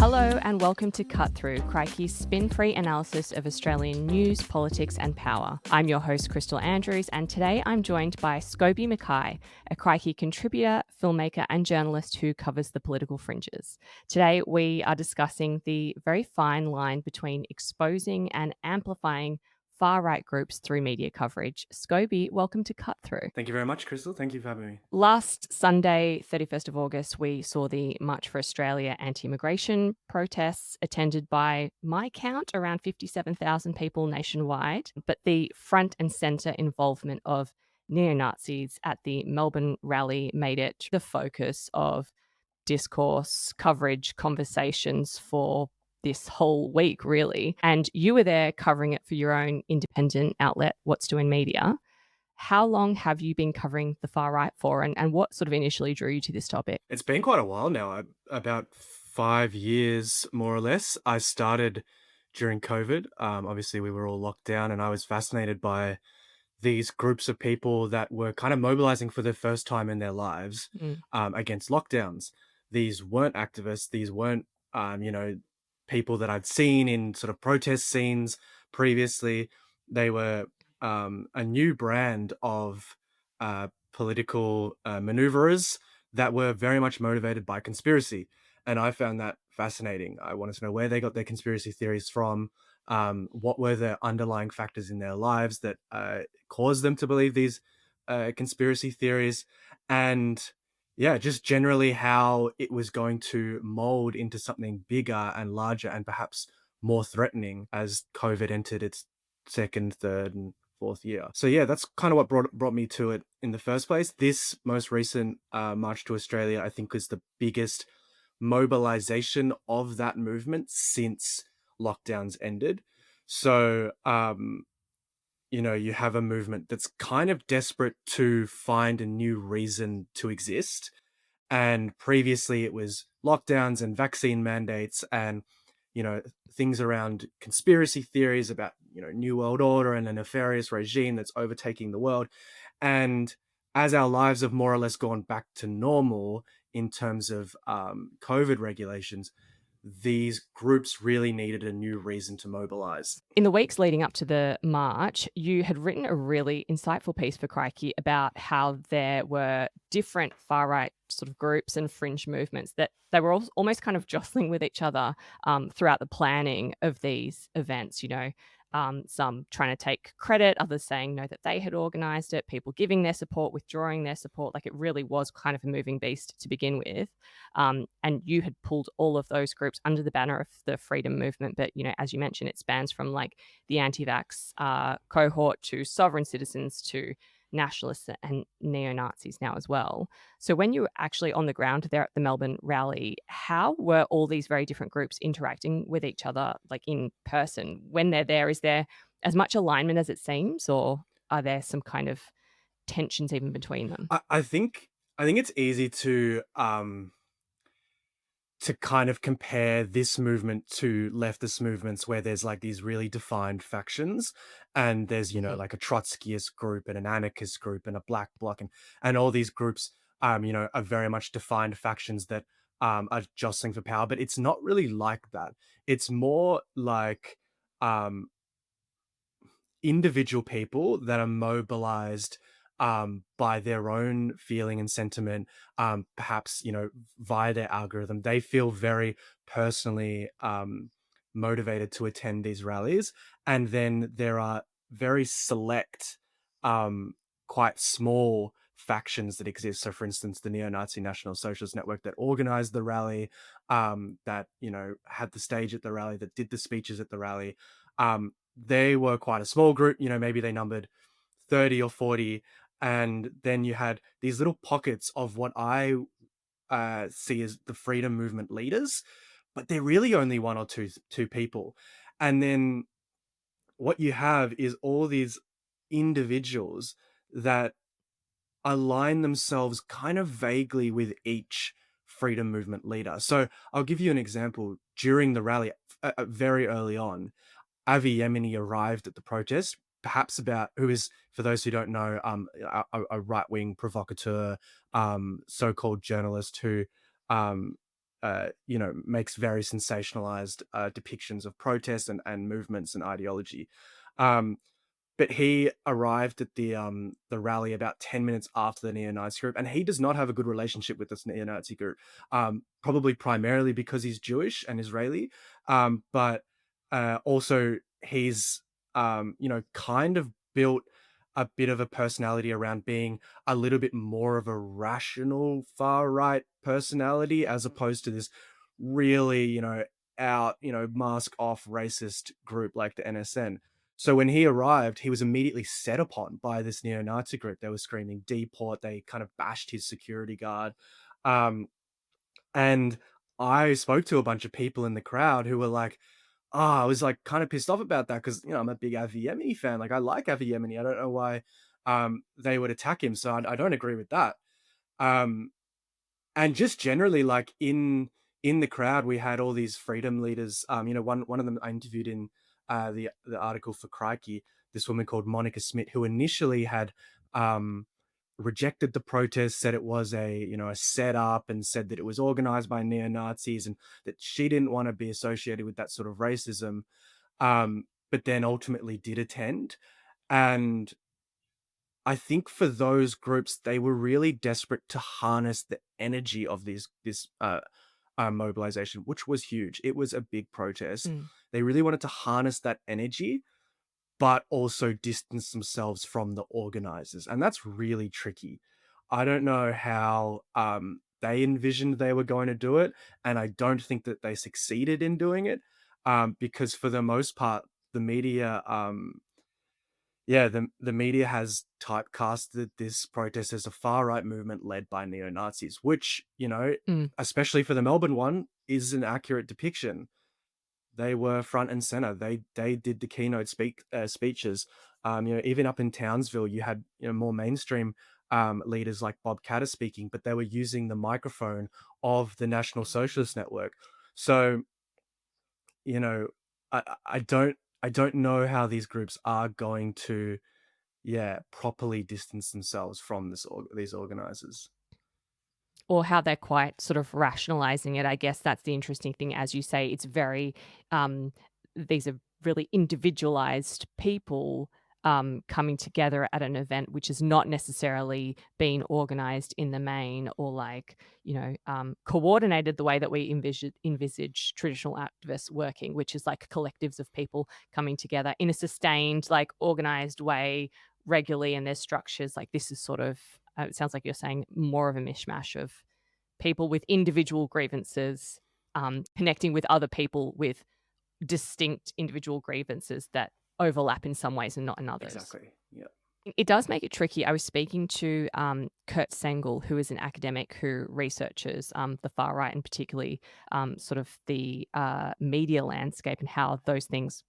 Hello and welcome to Cut Through, Crikey's spin-free analysis of Australian news, politics and power. I'm your host, Crystal Andrews, and today I'm joined by Scobie McKay, a Crikey contributor, filmmaker and journalist who covers the political fringes. Today we are discussing the very fine line between exposing and amplifying far-right groups through media coverage. Scobie, welcome to Cut Through. Thank you very much, Crystal. Thank you for having me. Last Sunday, 31st of August, we saw the March for Australia anti-immigration protests attended by my count around 57,000 people nationwide. But the front and centre involvement of neo-Nazis at the Melbourne rally made it the focus of discourse, coverage, conversations for this whole week, really. And you were there covering it for your own independent outlet, What's Doing Media. How long have you been covering the far right for, and what sort of initially drew you to this topic? It's been quite a while now, about 5 years, more or less. I started during COVID. Obviously, we were all locked down, and I was fascinated by these groups of people that were kind of mobilizing for the first time in their lives Mm. against lockdowns. These weren't activists. These weren't, people that I'd seen in sort of protest scenes previously. They were a new brand of political maneuverers that were very much motivated by conspiracy. And I found that fascinating. I wanted to know where they got their conspiracy theories from, what were the underlying factors in their lives that caused them to believe these conspiracy theories, and yeah, just generally how it was going to mold into something bigger and larger and perhaps more threatening as COVID entered its second, third, and fourth year. So yeah, that's kind of what brought me to it in the first place. This most recent March to Australia, I think, is the biggest mobilization of that movement since lockdowns ended. So, you have a movement that's kind of desperate to find a new reason to exist. And previously it was lockdowns and vaccine mandates and, things around conspiracy theories about, New World Order and a nefarious regime that's overtaking the world. And as our lives have more or less gone back to normal in terms of COVID regulations, these groups really needed a new reason to mobilize. In the weeks leading up to the march, you had written a really insightful piece for Crikey about how there were different far-right sort of groups and fringe movements that they were almost kind of jostling with each other throughout the planning of these events, some trying to take credit, others saying no, that they had organised it, people giving their support, withdrawing their support. Like, it really was kind of a moving beast to begin with. And you had pulled all of those groups under the banner of the freedom movement. But, as you mentioned, it spans from like the anti-vax cohort to sovereign citizens to nationalists and neo-Nazis now as well. So when you were actually on the ground there at the Melbourne rally, how were all these very different groups interacting with each other, like in person? When they're there, is there as much alignment as it seems, or are there some kind of tensions even between them? I think it's easy to kind of compare this movement to leftist movements where there's like these really defined factions, and there's, Mhm. like a Trotskyist group and an anarchist group and a black bloc, and all these groups are very much defined factions that are jostling for power. But it's not really like that. It's more like um individual people that are mobilized by their own feeling and sentiment, perhaps, via their algorithm. They feel very personally motivated to attend these rallies. And then there are very select, quite small factions that exist. So, for instance, the Neo-Nazi National Socialist Network that organized the rally, that, had the stage at the rally, that did the speeches at the rally. They were quite a small group, maybe they numbered 30 or 40. And then you had these little pockets of what I see as the freedom movement leaders, but they're really only one or two people. And then what you have is all these individuals that align themselves kind of vaguely with each freedom movement leader. So I'll give you an example. During the rally, very early on, Avi Yemeni arrived at the protest, perhaps about who is, for those who don't know, a right-wing provocateur, so-called journalist who um, makes very sensationalized depictions of protests and movements and ideology. Um, but he arrived at the rally about 10 minutes after the neo-Nazi group, and he does not have a good relationship with this neo-Nazi group. Probably primarily because he's Jewish and Israeli, but also he's kind of built a bit of a personality around being a little bit more of a rational far right personality as opposed to this really out mask off racist group like the NSN. So when he arrived, he was immediately set upon by this neo-Nazi group. They were screaming deport. They kind of bashed his security guard. Um, and I spoke to a bunch of people in the crowd who were like, I was like kind of pissed off about that because I'm a big Avi Yemeni fan. Like I like Avi Yemeni. I don't know why they would attack him. So I don't agree with that. Um, and just generally, like in the crowd, we had all these freedom leaders. One of them I interviewed in the article for Crikey, this woman called Monica Smith, who initially had um, rejected the protest, said it was a setup, and said that it was organized by neo Nazis, and that she didn't want to be associated with that sort of racism. But then ultimately did attend, and I think for those groups, they were really desperate to harness the energy of this mobilization, which was huge. It was a big protest. Mm. They really wanted to harness that energy, but also distance themselves from the organizers, and that's really tricky. I don't know how they envisioned they were going to do it, and I don't think that they succeeded in doing it, because for the most part, the media the media has typecasted this protest as a far right movement led by neo Nazis, which, Mm. especially for the Melbourne one, is an accurate depiction. They were front and center. They did the keynote speeches. Even up in Townsville, you had more mainstream leaders like Bob Catter speaking, but they were using the microphone of the National Socialist Network. So you know, I don't know how these groups are going to properly distance themselves from these organizers. Or how they're quite sort of rationalizing it. I guess that's the interesting thing. As you say, it's very, um, these are really individualized people coming together at an event which has not necessarily been organized in the main or coordinated the way that we envisage traditional activists working, which is like collectives of people coming together in a sustained, like organized way regularly, and there's structures. Like this is sort of, it sounds like you're saying, more of a mishmash of people with individual grievances connecting with other people with distinct individual grievances that overlap in some ways and not in others. Exactly. Yeah. It does make it tricky. I was speaking to Kurt Sengel, who is an academic who researches the far right and particularly sort of the media landscape and how those things,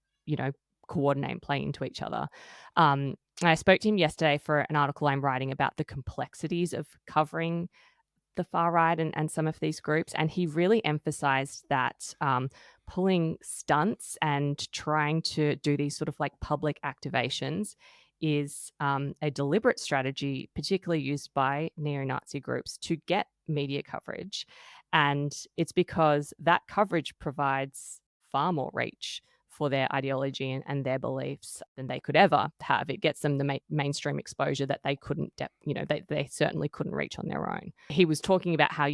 coordinate and play into each other. I spoke to him yesterday for an article I'm writing about the complexities of covering the far right and some of these groups. And he really emphasized that pulling stunts and trying to do these sort of like public activations is a deliberate strategy, particularly used by neo Nazi groups to get media coverage. And it's because that coverage provides far more reach for their ideology and their beliefs than they could ever have. It gets them the mainstream exposure that they couldn't, they certainly couldn't reach on their own. He was talking about how,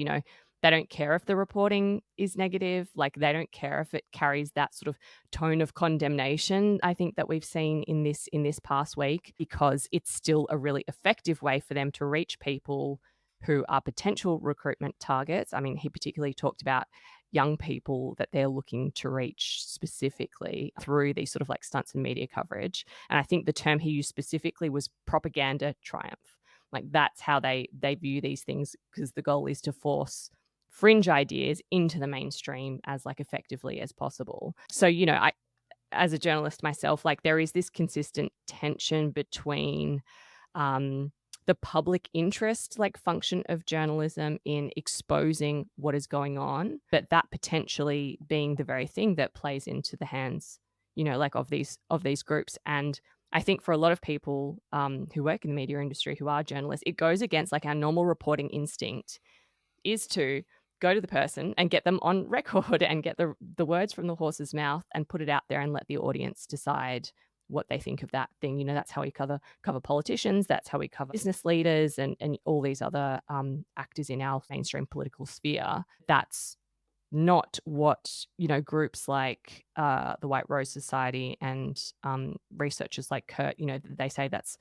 they don't care if the reporting is negative, like they don't care if it carries that sort of tone of condemnation, I think, that we've seen in this past week, because it's still a really effective way for them to reach people who are potential recruitment targets. I mean, he particularly talked about young people that they're looking to reach specifically through these sort of like stunts and media coverage. And I think the term he used specifically was propaganda triumph. Like that's how they view these things, because the goal is to force fringe ideas into the mainstream as like effectively as possible. So, I, as a journalist myself, like there is this consistent tension between the public interest like function of journalism in exposing what is going on, but that potentially being the very thing that plays into the hands, like of these groups. And I think for a lot of people who work in the media industry, who are journalists, it goes against like our normal reporting instinct is to go to the person and get them on record and get the words from the horse's mouth and put it out there and let the audience decide what they think of that thing. You know, that's how we cover politicians, that's how we cover business leaders and all these other actors in our mainstream political sphere. That's not what, you know, groups like the White Rose Society and researchers like Kurt, you know, they say that's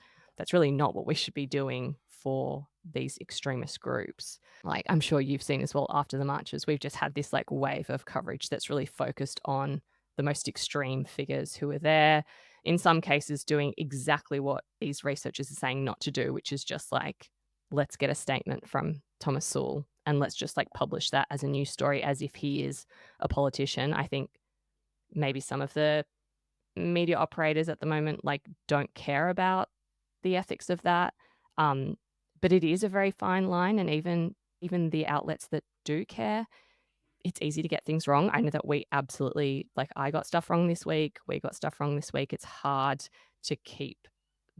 really not what we should be doing for these extremist groups. Like, I'm sure you've seen as well after the marches, we've just had this like wave of coverage that's really focused on the most extreme figures who are there, in some cases doing exactly what these researchers are saying not to do, which is just like, let's get a statement from Thomas Sewell and let's just like publish that as a news story as if he is a politician. I think maybe some of the media operators at the moment like don't care about the ethics of that. Um, but it is a very fine line, and even the outlets that do care, it's easy to get things wrong. I know that we absolutely like I got stuff wrong this week. We got stuff wrong this week. It's hard to keep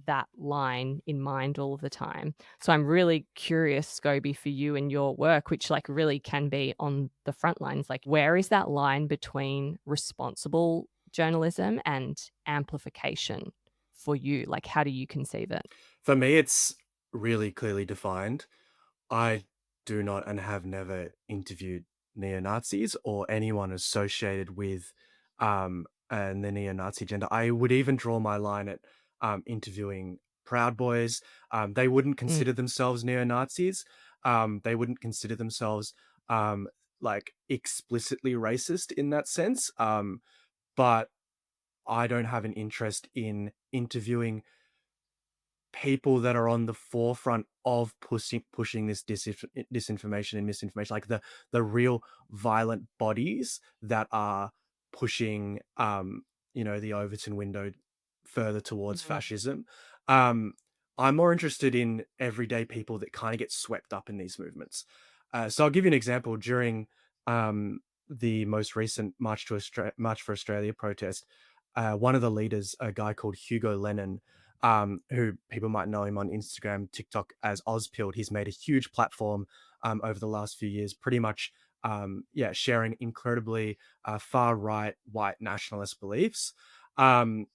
that line in mind all of the time. So I'm really curious, Scobie, for you and your work, which like really can be on the front lines. Like, where is that line between responsible journalism and amplification for you? Like, how do you conceive it? For me, it's really clearly defined. I do not and have never interviewed neo-Nazis or anyone associated with the neo-Nazi agenda. I would even draw my line at interviewing Proud Boys. They wouldn't Mm, consider themselves neo-Nazis. They wouldn't consider themselves like explicitly racist in that sense. But I don't have an interest in interviewing people that are on the forefront of pushing this disinformation and misinformation, like the real violent bodies that are pushing, the Overton window further towards mm, fascism. Um, I'm more interested in everyday people that kind of get swept up in these movements. So I'll give you an example. During the most recent March for Australia protest, one of the leaders, a guy called Hugo Lennon, who people might know him on Instagram, TikTok as Ozpilled. He's made a huge platform over the last few years, pretty much, sharing incredibly far right white nationalist beliefs. Um,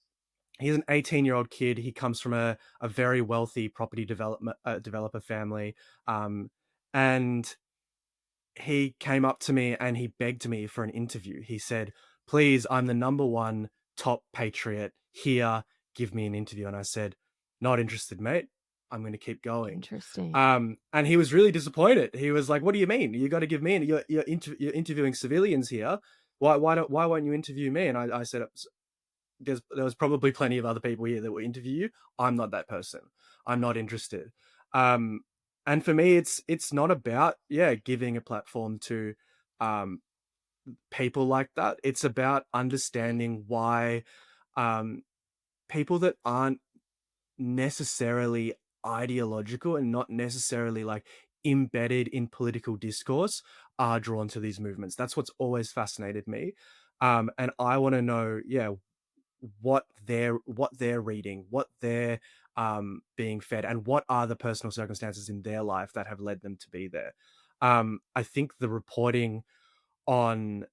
he's an 18-year-old kid. He comes from a very wealthy property developer family, and he came up to me and he begged me for an interview. He said, "Please, I'm the number one top patriot here. Give me an interview." And I said, "Not interested, mate. I'm going to keep going." interesting. And he was really disappointed. He was like, "What do you mean? You got to give me? You're interviewing civilians here. Why won't you interview me?" And I said, there was probably plenty of other people here that will interview you. I'm not that person. I'm not interested. Um, and for me, it's not about giving a platform to um, people like that. It's about understanding why um, people that aren't necessarily ideological and not necessarily like embedded in political discourse are drawn to these movements. That's what's always fascinated me. And I want to know, what they're reading, what they're being fed, and what are the personal circumstances in their life that have led them to be there. I think the reporting on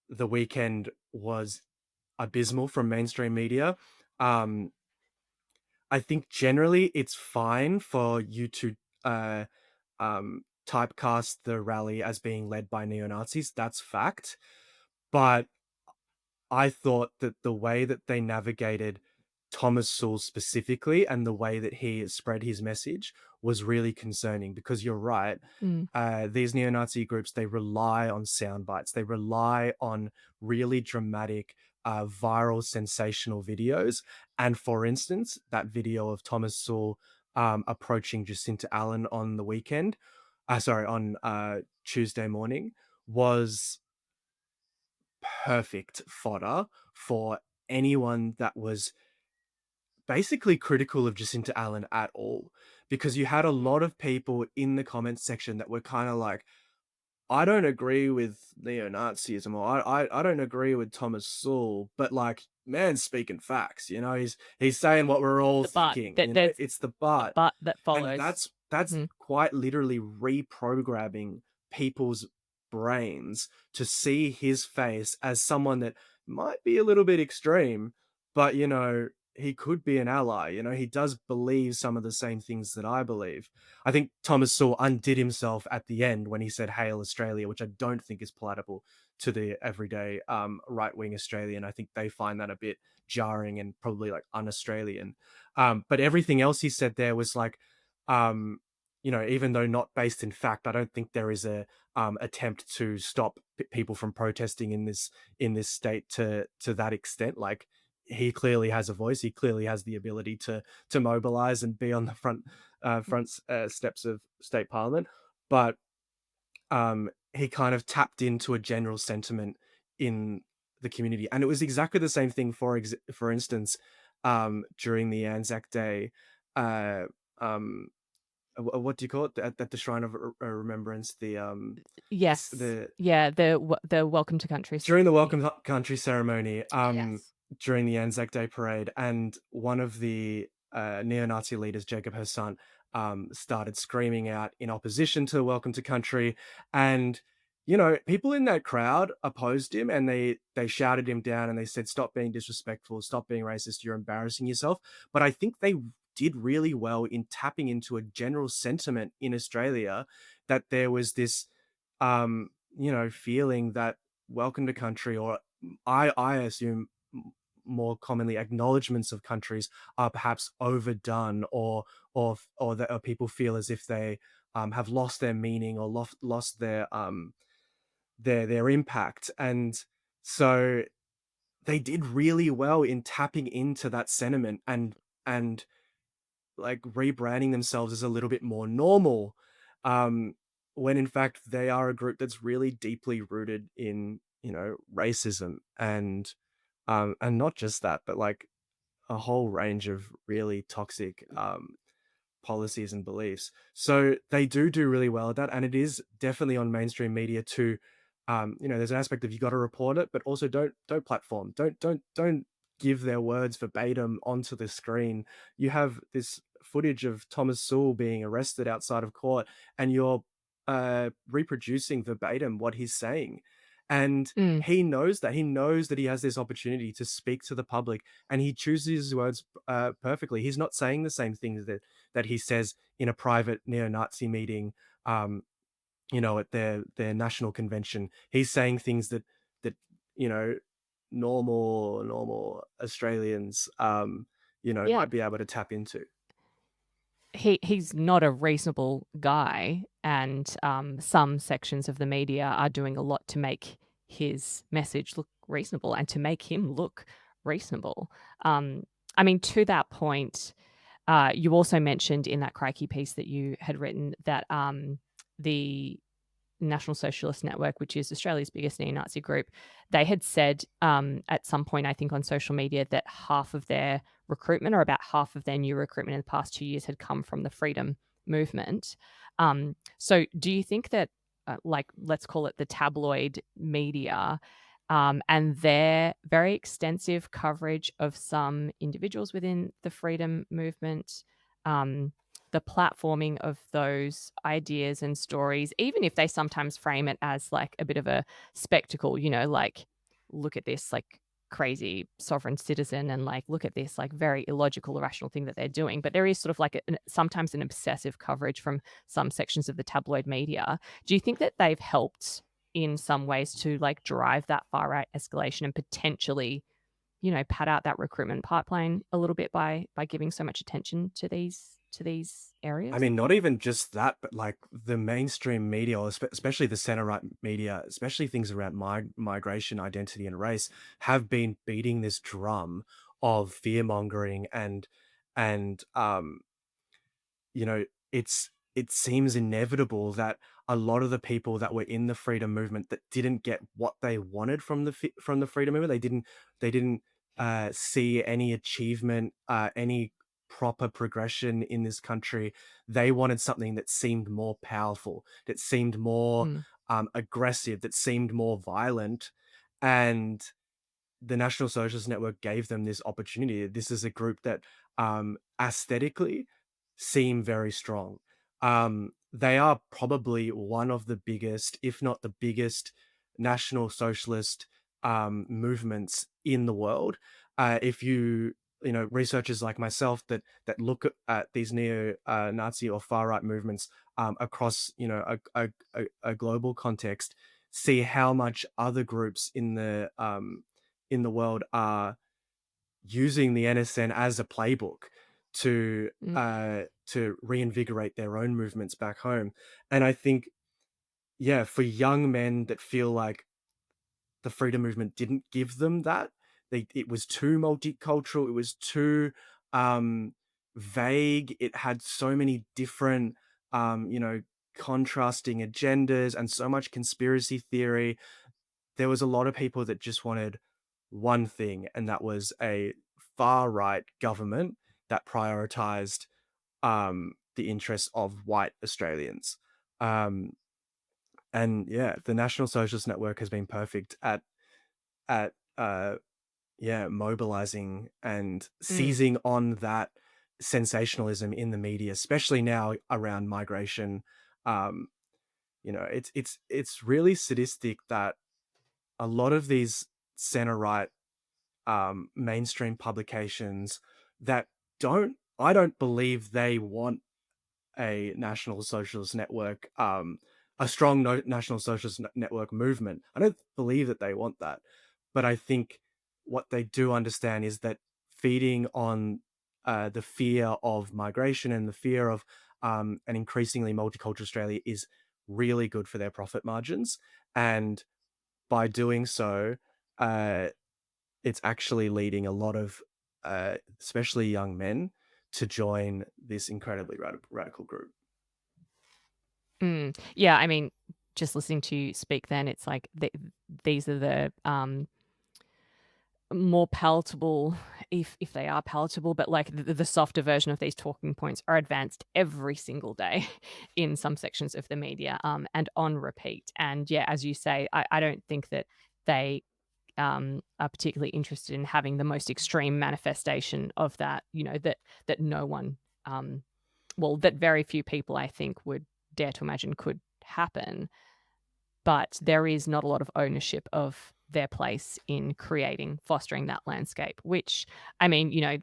the weekend was abysmal from mainstream media. Um, I think generally it's fine for you to uh, typecast the rally as being led by neo Nazis. That's fact. But I thought that the way that they navigated Thomas Sewell specifically and the way that he spread his message was really concerning, because you're right. Mm. These neo-Nazi groups, they rely on sound bites. They rely on really dramatic, viral, sensational videos. And for instance, that video of Thomas Sewell approaching Jacinta Allen on the weekend, on Tuesday morning, was perfect fodder for anyone that was basically critical of Jacinta Allen at all, because you had a Mm. lot of people in the comments section that were kind of like, I don't agree with neo-Nazism, or I don't agree with Thomas Sewell, but like, man's speaking facts, he's saying what we're all The but thinking, that there's it's the the but. but that And follows. that's Mm. quite literally reprogramming people's brains to see his face as someone that might be a little bit extreme, but, he could be an ally. He does believe some of the same things that I believe. I think Thomas Sowell undid himself at the end when he said "Hail Australia," which I don't think is palatable to the everyday right-wing Australian. I think they find that a bit jarring and probably like un-Australian. But everything else he said there was like, um, even though not based in fact, I don't think there is a attempt to stop people from protesting in this state to that extent. Like, he clearly has a voice. He clearly has the ability to mobilize and be on the front steps of state parliament. But he kind of tapped into a general sentiment in the community, and it was exactly the same thing. For instance, during the Anzac Day, uh, um, what do you call it, at the Shrine of Remembrance? Yes. The Yeah, the welcome to country During the y Welcome to Country ceremony, yes. during the Anzac Day parade, and one of the neo-Nazi leaders, Jacob Hersan, started screaming out in opposition to Welcome to Country, and people in that crowd opposed him, and they shouted him down, and they said, "Stop being disrespectful, stop being racist, you're embarrassing yourself." But I think they did really well in tapping into a general sentiment in Australia that there was this feeling that welcome to country, or I assume more commonly acknowledgements of countries, are perhaps overdone, or that people feel as if they have lost their meaning, or lost their impact. And so they did really well in tapping into that sentiment, and like rebranding themselves as a little bit more normal, um, when in fact they are a group that's really deeply rooted in, racism, and not just that, but like a whole range of really toxic policies and beliefs. So they do really well at that, and it is definitely on mainstream media to, there's an aspect of, you got to report it, but also don't platform, don't give their words verbatim onto the screen. You have this footage of Thomas Sowell being arrested outside of court, and you're reproducing verbatim what he's saying, and Mm. he knows that he has this opportunity to speak to the public, and he chooses his words perfectly. He's not saying the same things that he says in a private neo-Nazi meeting, at their national convention. He's saying things that you know normal Australians Yeah. might be able to tap into. He's not a reasonable guy, and, some sections of the media are doing a lot to make his message look reasonable and to make him look reasonable. Um, I mean, to that point, you also mentioned in that Crikey piece that you had written that, the National Socialist Network, which is Australia's biggest neo-Nazi group, they had said at some point, I think on social media, that half of their recruitment, or about half of their new recruitment in the past 2 years, had come from the freedom movement. So, do you think that, like, let's call it the tabloid media, and their very extensive coverage of some individuals within the freedom movement, um, the platforming of those ideas and stories, even if they sometimes frame it as like a bit of a spectacle, like, look at this like crazy sovereign citizen, and like, look at this like very illogical, irrational thing that they're doing. But there is sort of like sometimes an obsessive coverage from some sections of the tabloid media. Do you think that they've helped in some ways to like drive that far right escalation and potentially, pad out that recruitment pipeline a little bit by giving so much attention to these I areas? mean, not even just that, but like the mainstream media, or especially the center right media, especially things around migration, identity, and race, have been beating this drum of fear mongering, and it seems inevitable that a lot of the people that were in the freedom movement that didn't get what they wanted from the freedom movement, they didn't see any achievement, any proper progression in this country. They wanted something that seemed more powerful, that seemed more Mm. aggressive, that seemed more violent, and the National Socialist Network gave them this opportunity. This is a group that aesthetically seem very strong. They are probably one of the biggest, if not the biggest, national socialist movements in the world. If you researchers like myself that look at these neo Nazi or far right movements across a global context, see how much other groups in the world are using the NSN as a playbook Mm, to reinvigorate their own movements back home. And I think, yeah, for young men that feel like the freedom movement didn't give them that, it was too multicultural, it was too um, vague, it had so many different, contrasting agendas and so much conspiracy theory. There was a lot of people that just wanted one thing, and that was a far right government that prioritized the interests of white Australians. Um, and yeah, the National Socialist Network has been perfect at yeah, mobilizing and mm, seizing on that sensationalism in the media, especially now around migration. Um, it's really sadistic that a lot of these center right mainstream publications that I don't believe they want a national socialist network, a strong national socialist network movement. I don't believe that they want that, but I think what they do understand is that feeding on the fear of migration and the fear of an increasingly multicultural Australia is really good for their profit margins, and by doing so, uh, it's actually leading a lot of, especially young men, to join this incredibly radical group. mm. Yeah, I mean, just listening to you speak then, it's like these are the, more palatable, if they are palatable, but like the softer version of these talking points are advanced every single day in some sections of the media, and on repeat. And yeah, as you say, I don't think that they are particularly interested in having the most extreme manifestation of that. That no one, well, that very few people I think would dare to imagine could happen. But there is not a lot of ownership of their place in creating, fostering that landscape, which, I mean,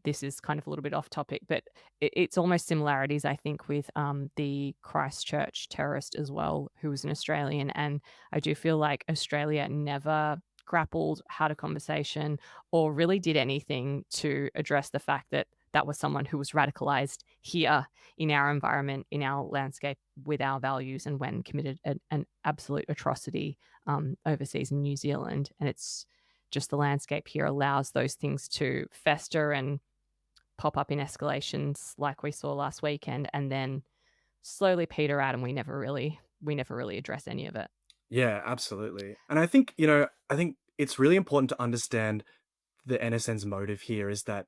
this is kind of a little bit off topic, but it's almost similarities, I think, with the Christchurch terrorist as well, who was an Australian. And I do feel like Australia never grappled, had a conversation, or really did anything to address the fact that that was someone who was radicalized here in our environment, in our landscape, with our values, and when committed an absolute atrocity overseas in New Zealand. And it's just the landscape here allows those things to fester and pop up in escalations like we saw last weekend, and then slowly peter out, and we never really address any of it. Yeah, absolutely. And I think it's really important to understand the NSN's motive here is that,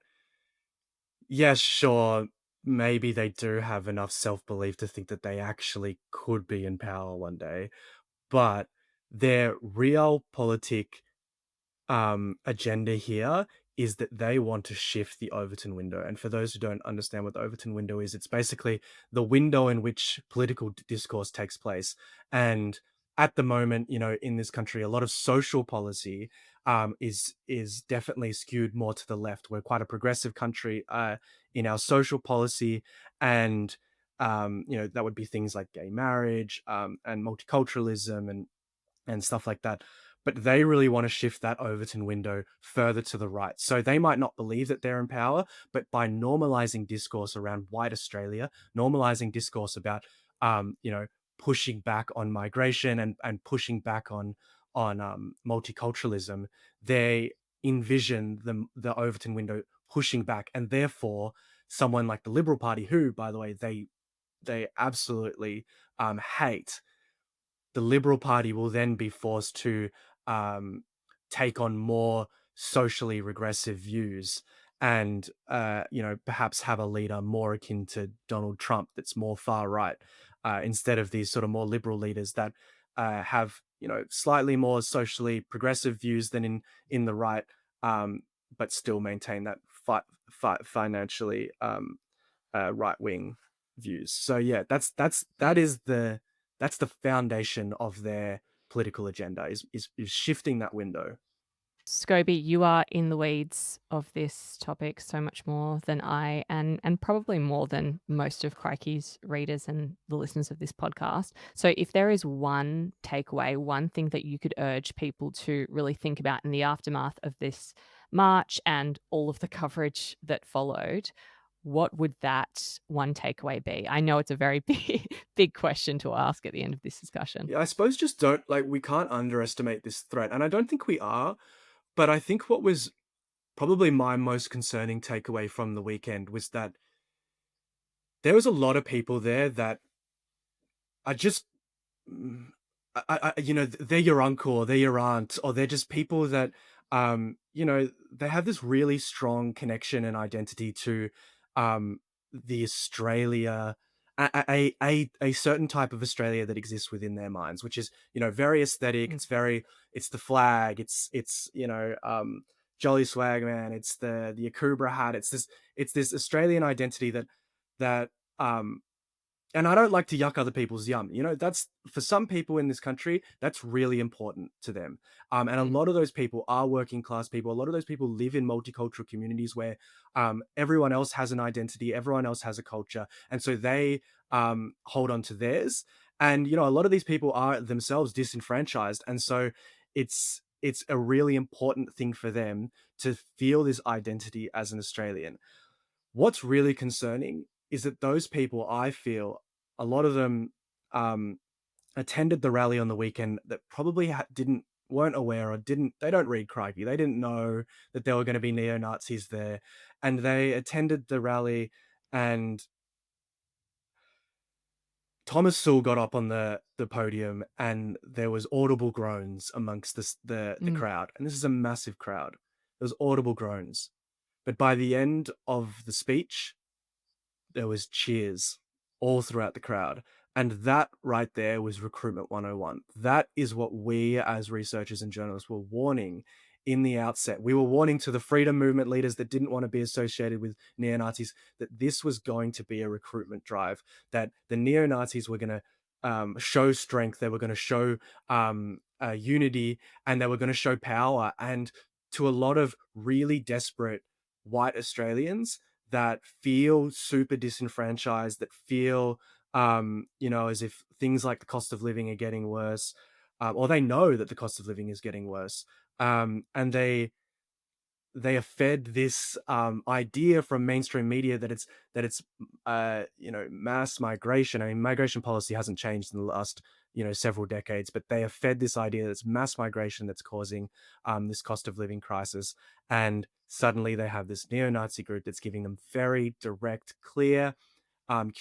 yes, sure, maybe they do have enough self-belief to think that they actually could be in power one day, but their realpolitik agenda here is that they want to shift the Overton window. And for those who don't understand what the Overton window is, it's basically the window in which political discourse takes place. And at the moment, in this country, a lot of social policy is definitely skewed more to the left. We're quite a progressive country in our social policy, and that would be things like gay marriage and multiculturalism and stuff like that. But they really want to shift that Overton window further to the right. So they might not believe that they're in power, but by normalizing discourse around white Australia, normalizing discourse about, pushing back on migration and pushing back on multiculturalism, they envision the Overton window pushing back, and therefore someone like the Liberal Party, who, by the way, they absolutely hate, the Liberal Party will then be forced to um, take on more socially regressive views and perhaps have a leader more akin to Donald Trump that's more far right, instead of these sort of more liberal leaders that have slightly more socially progressive views than in the right, but still maintain that financially right wing. views. So yeah, that's the foundation of their political agenda is shifting that window. Scobie, you are in the weeds of this topic so much more than I, and probably more than most of Crikey's readers and the listeners of this podcast. So if there is one takeaway, one thing that you could urge people to really think about in the aftermath of this march and all of the coverage that followed, what would that one takeaway be? I know it's a very big question to ask at the end of this discussion. Yeah, I suppose just don't like we can't underestimate this threat, and I don't think we are. But I think what was probably my most concerning takeaway from the weekend was that there was a lot of people there that are just, mm, they're your uncle or they're your aunt, or they're just people that, they have this really strong connection and identity to, um, the Australia, a certain type of Australia that exists within their minds, which is, very aesthetic. Mm, It's the flag. Jolly swag man. It's the Akubra hat. It's this Australian identity that, um, and I don't like to yuck other people's yum. That's for some people in this country, that's really important to them. And a mm, lot of those people are working class people. A lot of those people live in multicultural communities where everyone else has an identity, everyone else has a culture. And so they hold on to theirs. And, a lot of these people are themselves disenfranchised. And so it's a really important thing for them to feel this identity as an Australian. What's really concerning is that those people, I feel, a lot of them um, attended the rally on the weekend that probably weren't aware or they don't read Crikey. They didn't know that there were going to be neo-Nazis there. And they attended the rally, and Thomas Sewell got up on the podium, and there was audible groans amongst the mm. crowd. And this is a massive crowd. There was audible groans. But by the end of the speech, there was cheers all throughout the crowd. And that right there was recruitment 101. That is what we as researchers and journalists were warning in the outset. We were warning to the freedom movement leaders that didn't want to be associated with neo-Nazis that this was going to be a recruitment drive, that the neo-Nazis were going to show strength, they were going to show unity, and they were going to show power. And to a lot of really desperate white Australians that feel super disenfranchised, that feel, as if things like the cost of living are getting worse, or they know that the cost of living is getting worse. And they are fed this idea from mainstream media that it's mass migration. I mean, migration policy hasn't changed in the last several decades, but they are fed this idea that it's mass migration that's causing this cost of living crisis. And suddenly they have this neo-Nazi group that's giving them very direct, clear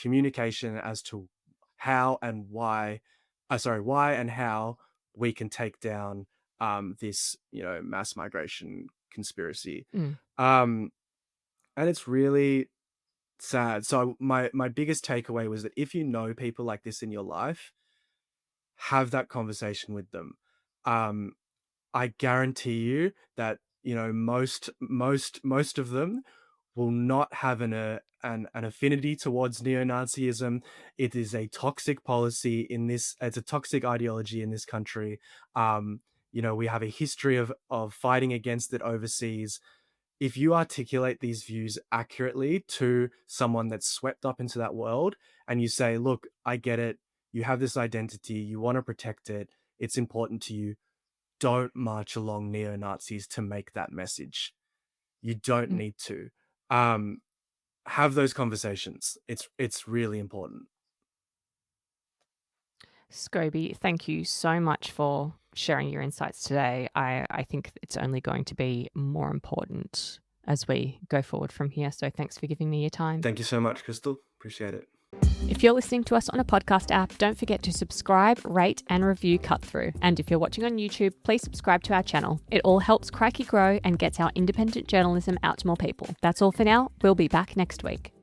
communication as to how and why, why and how we can take down this mass migration conspiracy. Mm. um and it's really sad. So my biggest takeaway was that if you know people like this in your life, have that conversation with them. um I guarantee you that most of them will not have an affinity towards neo-Nazism. It is a toxic policy in this. It's a toxic ideology in this country. We have a history of fighting against it overseas. If you articulate these views accurately to someone that's swept up into that world, and you say, "Look, I get it. You have this identity. You want to protect it. It's important to you. Don't march along neo-Nazis to make that message. You don't Mm. need to." Um, have those conversations. It's really important. Scobie, thank you so much for sharing your insights today. I think it's only going to be more important as we go forward from here. So thanks for giving me your time. Thank you so much, Crystal. Appreciate it. If you're listening to us on a podcast app, don't forget to subscribe, rate, and review Cut Through. And if you're watching on YouTube, please subscribe to our channel. It all helps Crikey grow and gets our independent journalism out to more people. That's all for now. We'll be back next week.